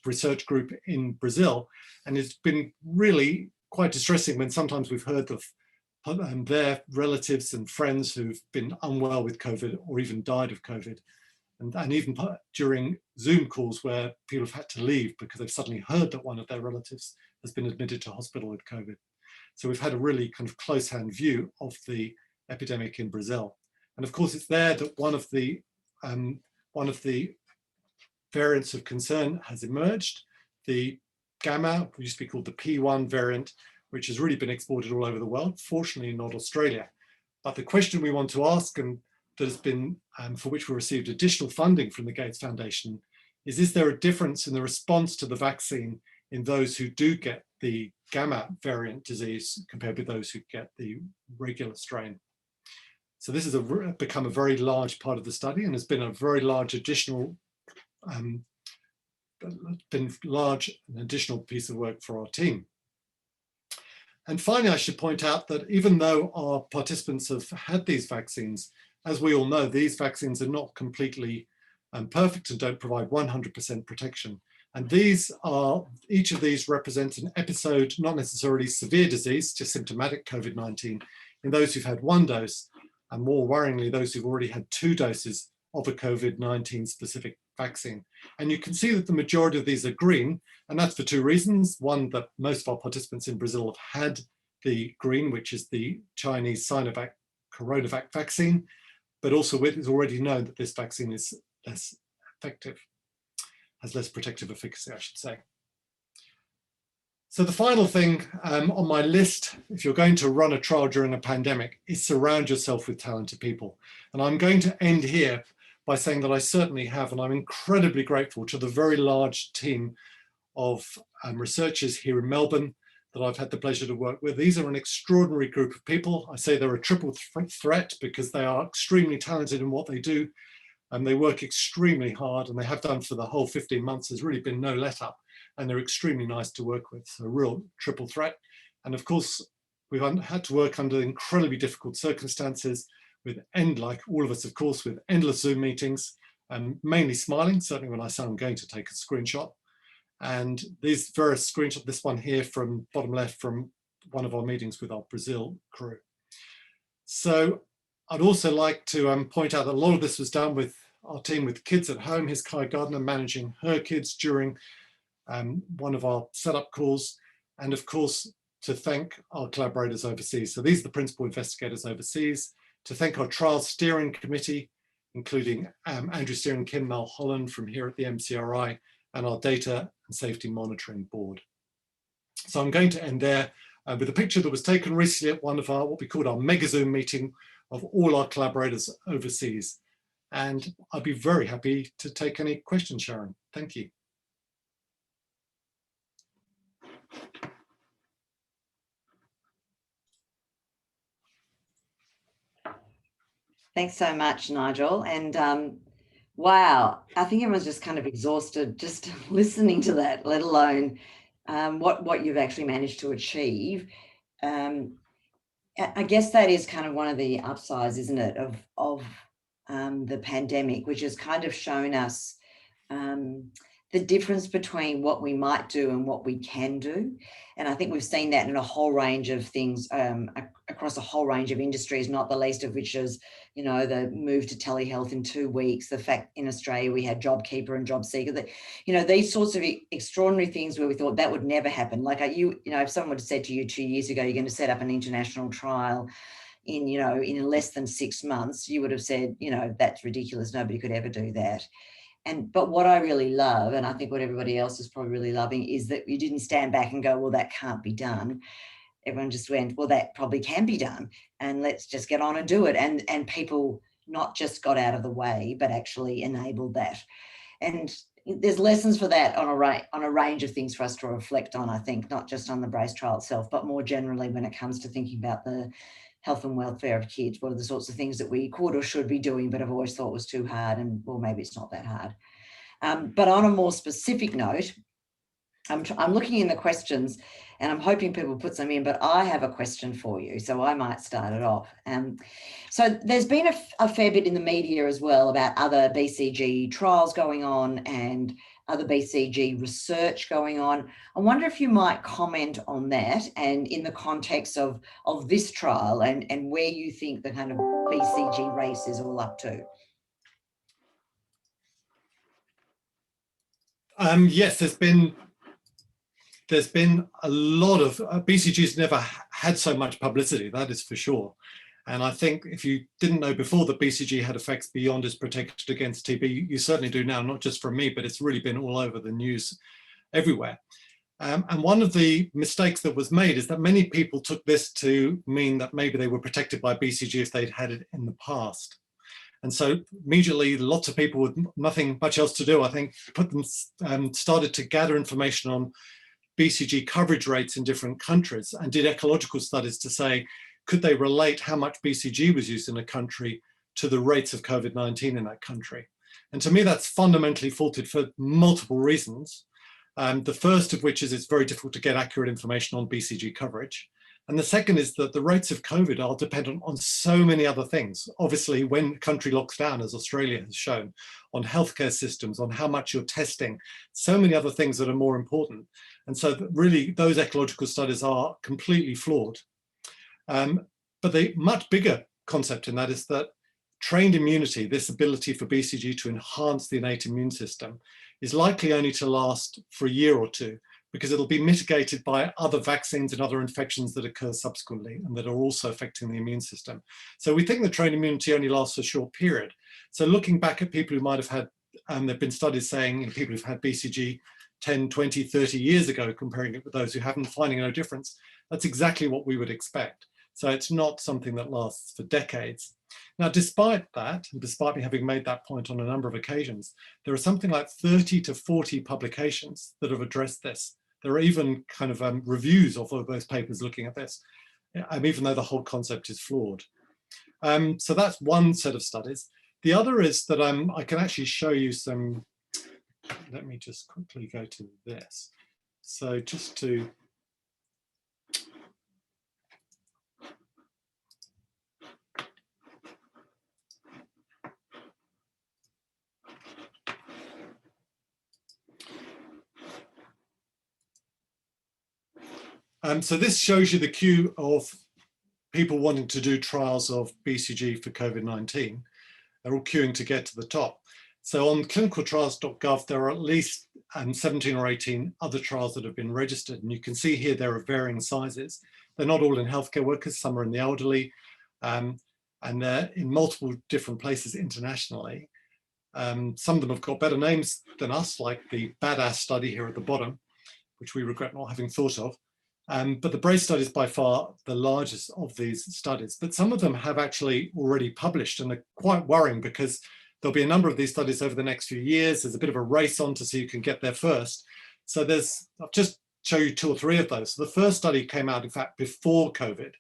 [SPEAKER 2] research group in Brazil, and it's been really quite distressing when sometimes we've heard of their relatives and friends who've been unwell with COVID or even died of COVID. And even during Zoom calls where people have had to leave because they've suddenly heard that one of their relatives has been admitted to hospital with COVID. So we've had a really kind of close-hand view of the epidemic in Brazil. And of course, it's there that one of the variants of concern has emerged, the Gamma, which used to be called the P1 variant, which has really been exported all over the world, fortunately not Australia. But the question we want to ask, and that has been, for which we received additional funding from the Gates Foundation, is there a difference in the response to the vaccine in those who do get the Gamma variant disease compared with those who get the regular strain? So this has become a very large part of the study and has been a very large additional piece of work for our team. And finally, I should point out that even though our participants have had these vaccines, as we all know, these vaccines are not completely perfect and don't provide 100% protection. And each of these represents an episode, not necessarily severe disease, just symptomatic COVID-19, in those who've had one dose, and more worryingly, those who've already had 2 doses of a COVID-19 specific vaccine. And you can see that the majority of these are green, and that's for 2 reasons. One, that most of our participants in Brazil have had the green, which is the Chinese Sinovac Coronavac vaccine, but also it is already known that this vaccine is less effective, has less protective efficacy, I should say. So the final thing on my list, if you're going to run a trial during a pandemic, is surround yourself with talented people. And I'm going to end here by saying that I certainly have, and I'm incredibly grateful to the very large team of researchers here in Melbourne that I've had the pleasure to work with. These are an extraordinary group of people. I say they're a triple threat because they are extremely talented in what they do, and they work extremely hard, and they have done for the whole 15 months. There's really been no let up, and they're extremely nice to work with. So a real triple threat. And of course, we've had to work under incredibly difficult circumstances with like all of us, of course, with endless Zoom meetings, and mainly smiling, certainly when I say I'm going to take a screenshot. And these various screenshots, this one here from bottom left from one of our meetings with our Brazil crew. So I'd also like to point out that a lot of this was done with our team with kids at home. Here's Kai Gardner managing her kids during one of our setup calls. And of course, to thank our collaborators overseas. So these are the principal investigators overseas. To thank our trial steering committee, including Andrew Steer and Kim Mulholland from here at the MCRI, and our data and safety monitoring board. So I'm going to end there with a picture that was taken recently at one of our, what we called our mega Zoom meeting of all our collaborators overseas. And I'd be very happy to take any questions, Sharon. Thank you.
[SPEAKER 1] Thanks so much, Nigel. And wow, I think everyone's just kind of exhausted just listening to that, let alone what you've actually managed to achieve. I guess that is kind of one of the upsides, isn't it, of the pandemic, which has kind of shown us the difference between what we might do and what we can do. And I think we've seen that in a whole range of things across a whole range of industries, not the least of which is, you know, the move to telehealth in 2 weeks, the fact in Australia we had JobKeeper and JobSeeker, that, you know, these sorts of extraordinary things where we thought that would never happen. Like you know, if someone had said to you 2 years ago, you're going to set up an international trial in, you know, in less than 6 months, you would have said, you know, that's ridiculous. Nobody could ever do that. But what I really love, and I think what everybody else is probably really loving, is that you didn't stand back and go, well, that can't be done. Everyone just went, well, that probably can be done, and let's just get on and do it. And people not just got out of the way, but actually enabled that. And there's lessons for that on a range of things for us to reflect on, I think, not just on the BRACE trial itself, but more generally when it comes to thinking about the health and welfare of kids. What are the sorts of things that we could or should be doing, but have always thought was too hard, and well, maybe it's not that hard. But on a more specific note, I'm looking in the questions and I'm hoping people put some in, but I have a question for you, so I might start it off. So there's been a fair bit in the media as well about other BCG trials going on, and other BCG research going on. I wonder if you might comment on that, and in the context of this trial, and where you think the kind of BCG race is all up to.
[SPEAKER 2] Yes, there's been a lot of BCG's never had so much publicity, that is for sure. And I think if you didn't know before that BCG had effects beyond its protection against TB, you certainly do now, not just from me, but it's really been all over the news everywhere. And one of the mistakes that was made is that many people took this to mean that maybe they were protected by BCG if they'd had it in the past. And so immediately lots of people with nothing much else to do, I think, started to gather information on BCG coverage rates in different countries and did ecological studies to say, could they relate how much BCG was used in a country to the rates of COVID-19 in that country? And to me, that's fundamentally faulted for multiple reasons. The first of which is it's very difficult to get accurate information on BCG coverage. And the second is that the rates of COVID are dependent on so many other things. Obviously, when a country locks down, as Australia has shown, on healthcare systems, on how much you're testing, so many other things that are more important. And so really, those ecological studies are completely flawed. But the much bigger concept in that is that trained immunity, this ability for BCG to enhance the innate immune system, is likely only to last for a year or two, because it'll be mitigated by other vaccines and other infections that occur subsequently and that are also affecting the immune system. So we think the trained immunity only lasts a short period. So looking back at people who might have had, there've been studies saying people who've had BCG 10, 20, 30 years ago, comparing it with those who haven't, finding no difference, that's exactly what we would expect. So it's not something that lasts for decades. Now, despite that, and despite me having made that point on a number of occasions, there are something like 30 to 40 publications that have addressed this. There are even kind of reviews of those papers looking at this, even though the whole concept is flawed. So that's one set of studies. The other is that I can actually show you some, let me just quickly go to this. So just to, so this shows you the queue of people wanting to do trials of BCG for COVID-19. They're all queuing to get to the top. So on clinicaltrials.gov, there are at least 17 or 18 other trials that have been registered. And you can see here there are varying sizes. They're not all in healthcare workers, some are in the elderly, and they're in multiple different places internationally. Some of them have got better names than us, like the BADAS study here at the bottom, which we regret not having thought of. But the BRACE study is by far the largest of these studies. But some of them have actually already published, and they're quite worrying because there'll be a number of these studies over the next few years. There's a bit of a race on to see who can get there first. So I'll just show you 2 or 3 of those. So the first study came out, in fact, before COVID,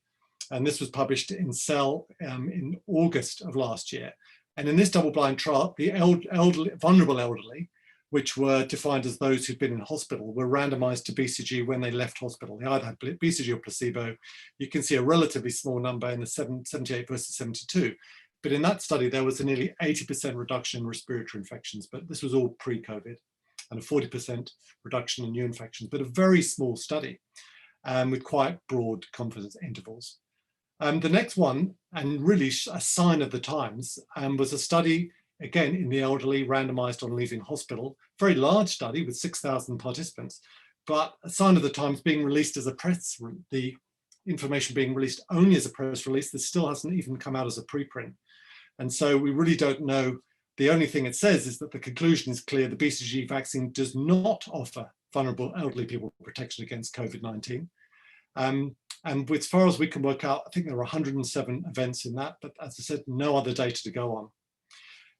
[SPEAKER 2] and this was published in Cell in August of last year. And in this double-blind trial, the vulnerable elderly, which were defined as those who'd been in hospital, were randomized to BCG when they left hospital. They either had BCG or placebo. You can see a relatively small number in the 78 versus 72. But in that study, there was a nearly 80% reduction in respiratory infections, but this was all pre-COVID, and a 40% reduction in new infections, but a very small study with quite broad confidence intervals. The next one, and really a sign of the times, was a study, again, in the elderly, randomized on leaving hospital, very large study with 6,000 participants, but a sign of the times being released as a press, the information being released only as a press release. This still hasn't even come out as a preprint. And so we really don't know. The only thing it says is that the conclusion is clear. The BCG vaccine does not offer vulnerable elderly people protection against COVID-19. And as far as we can work out, I think there are 107 events in that, but as I said, no other data to go on.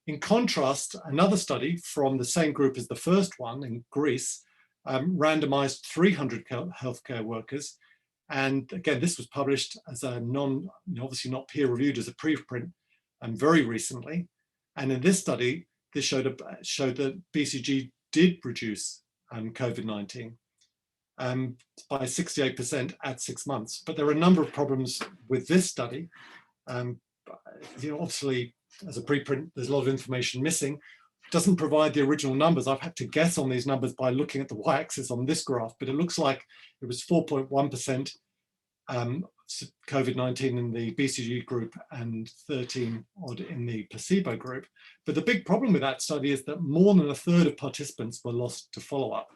[SPEAKER 2] In contrast, another study from the same group as the first one in Greece randomized 300 healthcare workers. And again, this was published as a obviously not peer-reviewed, as a preprint, and very recently. And in this study, this showed that BCG did reduce COVID-19 by 68% at 6 months. But there are a number of problems with this study. Obviously, as a preprint, there's a lot of information missing. doesn't provide the original numbers. I've had to guess on these numbers by looking at the y-axis on this graph, but it looks like it was 4.1% COVID-19 in the BCG group and 13 odd in the placebo group. But the big problem with that study is that more than a third of participants were lost to follow-up.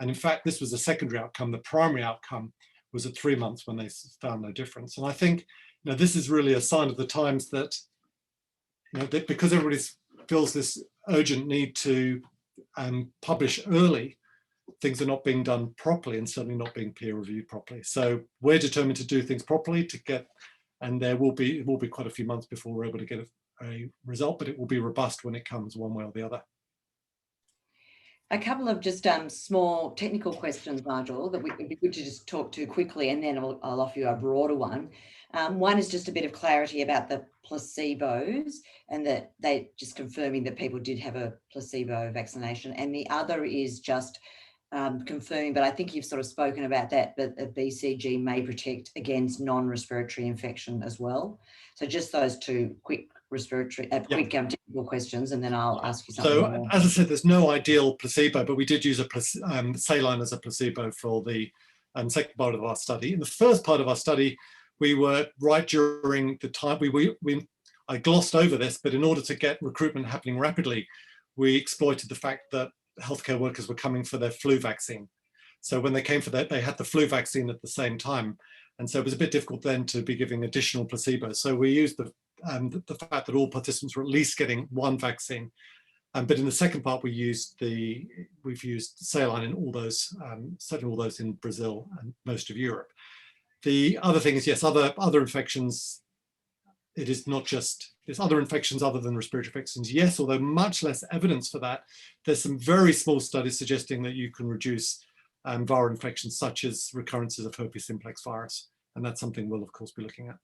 [SPEAKER 2] And in fact, this was a secondary outcome. The primary outcome was at 3 months when they found no difference. And I think, this is really a sign of the times that, that because everybody feels this urgent need to publish early, things are not being done properly and certainly not being peer reviewed properly. So we're determined to do things properly and it will be quite a few months before we're able to get a result, but it will be robust when it comes one way or the other.
[SPEAKER 1] A couple of just small technical questions, Nigel, that would be good to just talk to quickly, and then I'll offer you a broader one. One is just a bit of clarity about the placebos, and that they just confirming that people did have a placebo vaccination. And the other is just confirming, but I think you've sort of spoken about that, but a BCG may protect against non-respiratory infection as well. So just those two quick technical questions, and then I'll ask you something more.
[SPEAKER 2] As I said, there's no ideal placebo, but we did use saline as a placebo for the second part of our study. In the first part of our study, we were right during the time, I glossed over this, but in order to get recruitment happening rapidly, we exploited the fact that healthcare workers were coming for their flu vaccine. So when they came for that, they had the flu vaccine at the same time. And so it was a bit difficult then to be giving additional placebo. So we used the fact that all participants were at least getting one vaccine. But in the second part, we've used saline in all those, certainly all those in Brazil and most of Europe. The other thing is, yes, other infections, it is not just, there's other infections other than respiratory infections, yes, although much less evidence for that. There's some very small studies suggesting that you can reduce viral infections such as recurrences of herpes simplex virus. And that's something we'll of course be looking at.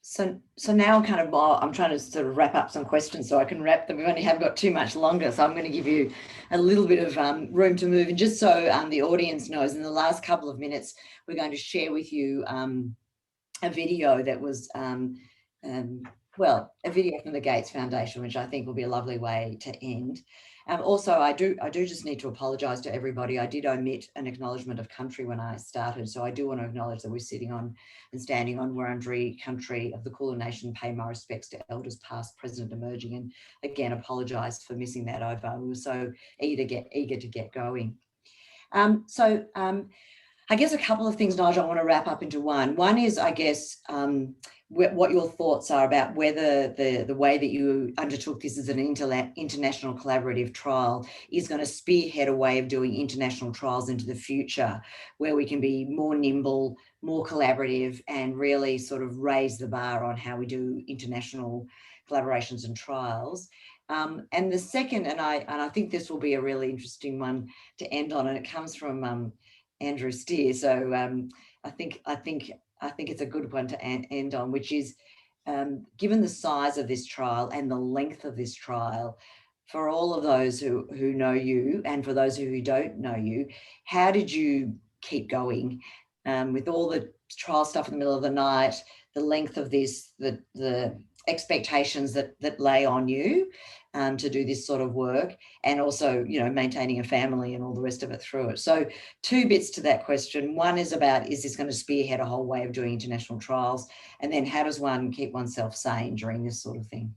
[SPEAKER 1] So now kind of, I'm trying to sort of wrap up some questions so I can wrap them. We only have got too much longer, so I'm going to give you a little bit of room to move. And just so the audience knows, in the last couple of minutes, we're going to share with you a video that was, a video from the Gates Foundation, which I think will be a lovely way to end. Also, I do just need to apologise to everybody. I did omit an acknowledgement of country when I started, so I do want to acknowledge that we're sitting on and standing on Wurundjeri country of the Kulin Nation. Pay my respects to elders past, present, emerging, and again apologise for missing that over. We were so eager to get going. I guess a couple of things, Nigel, I want to wrap up into one. One is, I guess, what your thoughts are about whether the way that you undertook this as an international collaborative trial is going to spearhead a way of doing international trials into the future, where we can be more nimble, more collaborative, and really sort of raise the bar on how we do international collaborations and trials. And the second, and I think this will be a really interesting one to end on, and it comes from Andrew Steer. So I think it's a good one to end on, which is given the size of this trial and the length of this trial, for all of those who know you and for those who don't know you, how did you keep going with all the trial stuff in the middle of the night, the length of this, the expectations that lay on you to do this sort of work, and also, maintaining a family and all the rest of it through it. So 2 bits to that question. One is about, is this going to spearhead a whole way of doing international trials? And then how does one keep oneself sane during this sort of thing?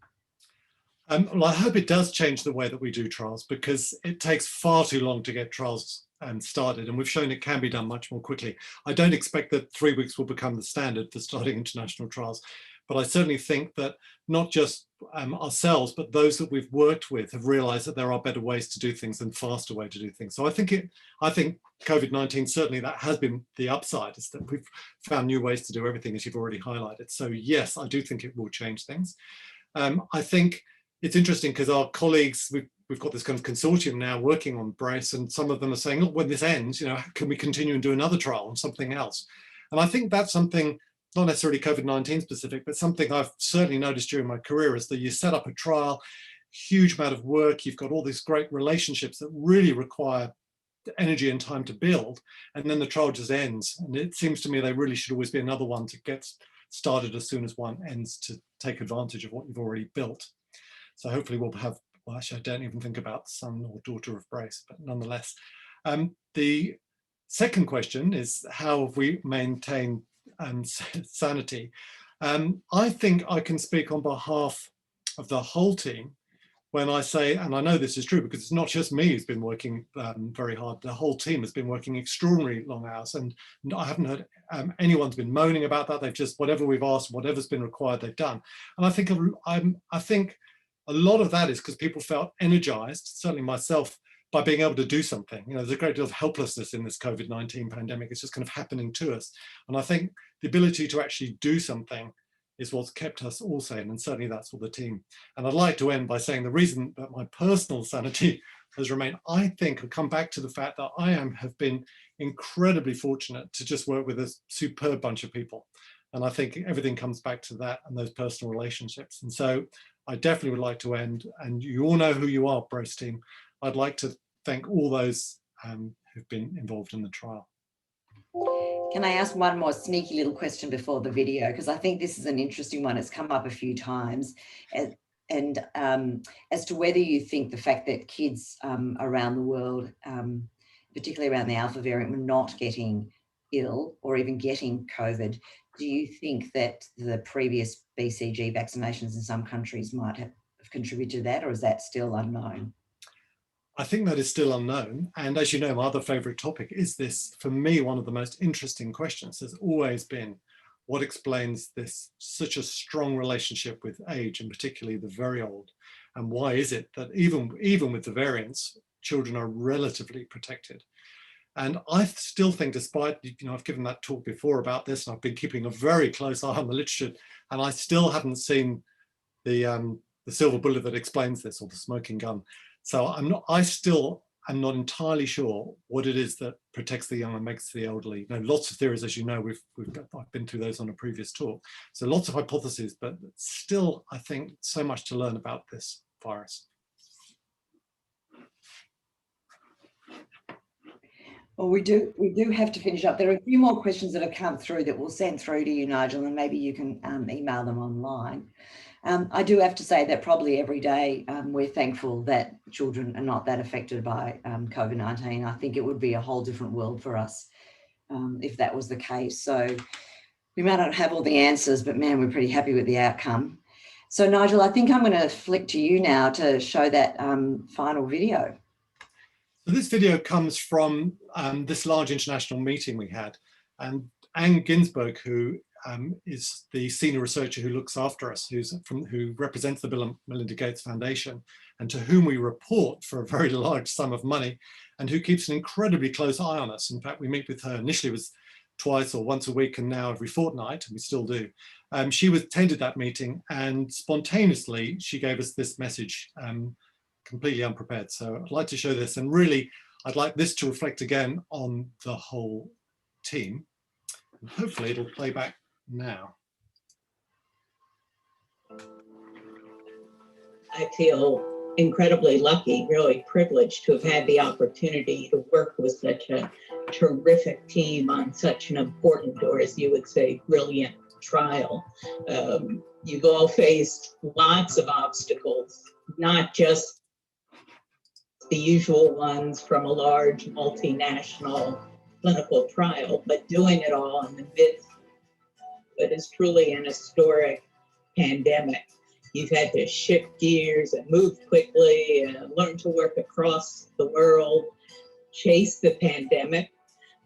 [SPEAKER 2] Well, I hope it does change the way that we do trials, because it takes far too long to get trials started, and we've shown it can be done much more quickly. I don't expect that 3 weeks will become the standard for starting international trials, but I certainly think that not just ourselves, but those that we've worked with have realized that there are better ways to do things and faster way to do things. So I think COVID-19, certainly that has been the upside, is that we've found new ways to do everything, as you've already highlighted. So yes, I do think it will change things. I think it's interesting because our colleagues, we've got this kind of consortium now working on BRACE, and some of them are saying, oh, when this ends, can we continue and do another trial on something else? And I think that's something, not necessarily COVID-19 specific, but something I've certainly noticed during my career, is that you set up a trial, huge amount of work, you've got all these great relationships that really require energy and time to build, and then the trial just ends. And it seems to me there really should always be another one to get started as soon as one ends, take advantage of what you've already built. So hopefully we'll have, well, actually I don't even think about son or daughter of Brace, but nonetheless. The second question is, how have we maintained sanity? I think I can speak on behalf of the whole team when I say, and I know this is true because it's not just me who's been working very hard, the whole team has been working extraordinarily long hours, and I haven't heard anyone's been moaning about that. They've just, whatever we've asked, whatever's been required, they've done. And I think a lot of that is because people felt energized, certainly myself, by being able to do something. You know, there's a great deal of helplessness in this COVID-19 pandemic. It's just kind of happening to us. And I think the ability to actually do something is what's kept us all sane, and certainly that's for the team. And I'd like to end by saying the reason that my personal sanity has remained, I think, will come back to the fact that I have been incredibly fortunate to just work with a superb bunch of people. And I think everything comes back to that and those personal relationships. And so I definitely would like to end, and you all know who you are, Brace team. I'd like to thank all those who've been involved in the trial.
[SPEAKER 1] Can I ask one more sneaky little question before the video? Because I think this is an interesting one. It's come up a few times. And as to whether you think the fact that kids around the world, particularly around the Alpha variant, were not getting ill or even getting COVID, do you think that the previous BCG vaccinations in some countries might have contributed to that, or is that still unknown?
[SPEAKER 2] I think that is still unknown. And as you know, my other favorite topic is this, for me, one of the most interesting questions has always been, what explains this such a strong relationship with age, and particularly the very old? And why is it that even with the variants, children are relatively protected? And I still think, despite, you know, I've given that talk before about this, and I've been keeping a very close eye on the literature, and I still haven't seen the silver bullet that explains this, or the smoking gun. So I still am not entirely sure what it is that protects the young and makes the elderly. You know, lots of theories, as you know, I've been through those on a previous talk. So lots of hypotheses, but still, I think so much to learn about this virus.
[SPEAKER 1] Well, we do have to finish up. There are a few more questions that have come through that we'll send through to you, Nigel, and maybe you can email them online. I do have to say that probably every day we're thankful that children are not that affected by COVID-19. I think it would be a whole different world for us if that was the case. So we might not have all the answers, but man, we're pretty happy with the outcome. So Nigel, I think I'm going to flick to you now to show that final video.
[SPEAKER 2] So this video comes from this large international meeting we had, and Anne Ginsberg, who is the senior researcher who looks after us, who represents the Bill and Melinda Gates Foundation, and to whom we report for a very large sum of money, and who keeps an incredibly close eye on us. In fact, we meet with her. Initially it was twice or once a week, and now every fortnight, and we still do. She attended that meeting, and spontaneously she gave us this message, completely unprepared. So I'd like to show this, and really I'd like this to reflect again on the whole team. And hopefully it'll play back now.
[SPEAKER 3] I feel incredibly lucky, really privileged to have had the opportunity to work with such a terrific team on such an important, or as you would say, brilliant trial. You've all faced lots of obstacles, not just the usual ones from a large multinational clinical trial, but doing it all in the midst of what is truly an historic pandemic. You've had to shift gears and move quickly and learn to work across the world, chase the pandemic,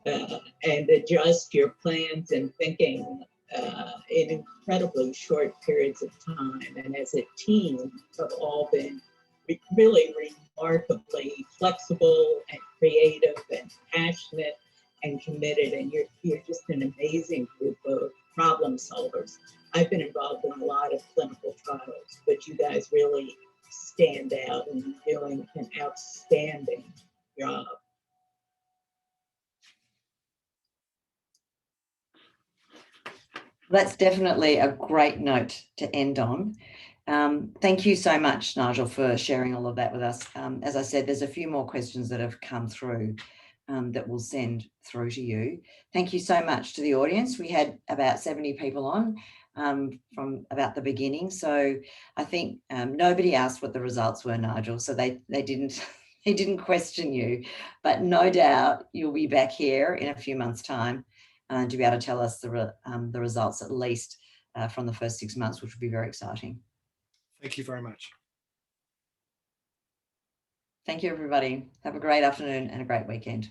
[SPEAKER 3] and adjust your plans and thinking in incredibly short periods of time. And as a team, have all been really remarkably flexible and creative and passionate and committed. And you're just an amazing group of problem solvers. I've been involved in a lot of clinical trials, but you guys really stand out and you're doing an outstanding job.
[SPEAKER 1] That's definitely a great note to end on. Thank you so much, Nigel, for sharing all of that with us. As I said, there's a few more questions that have come through, that we'll send through to you. Thank you so much to the audience. We had about 70 people on from about the beginning. So I think nobody asked what the results were, Nigel. So they didn't they didn't question you, but no doubt you'll be back here in a few months' time to be able to tell us the results, at least from the first 6 months, which would be very exciting.
[SPEAKER 2] Thank you very much.
[SPEAKER 1] Thank you, everybody. Have a great afternoon and a great weekend.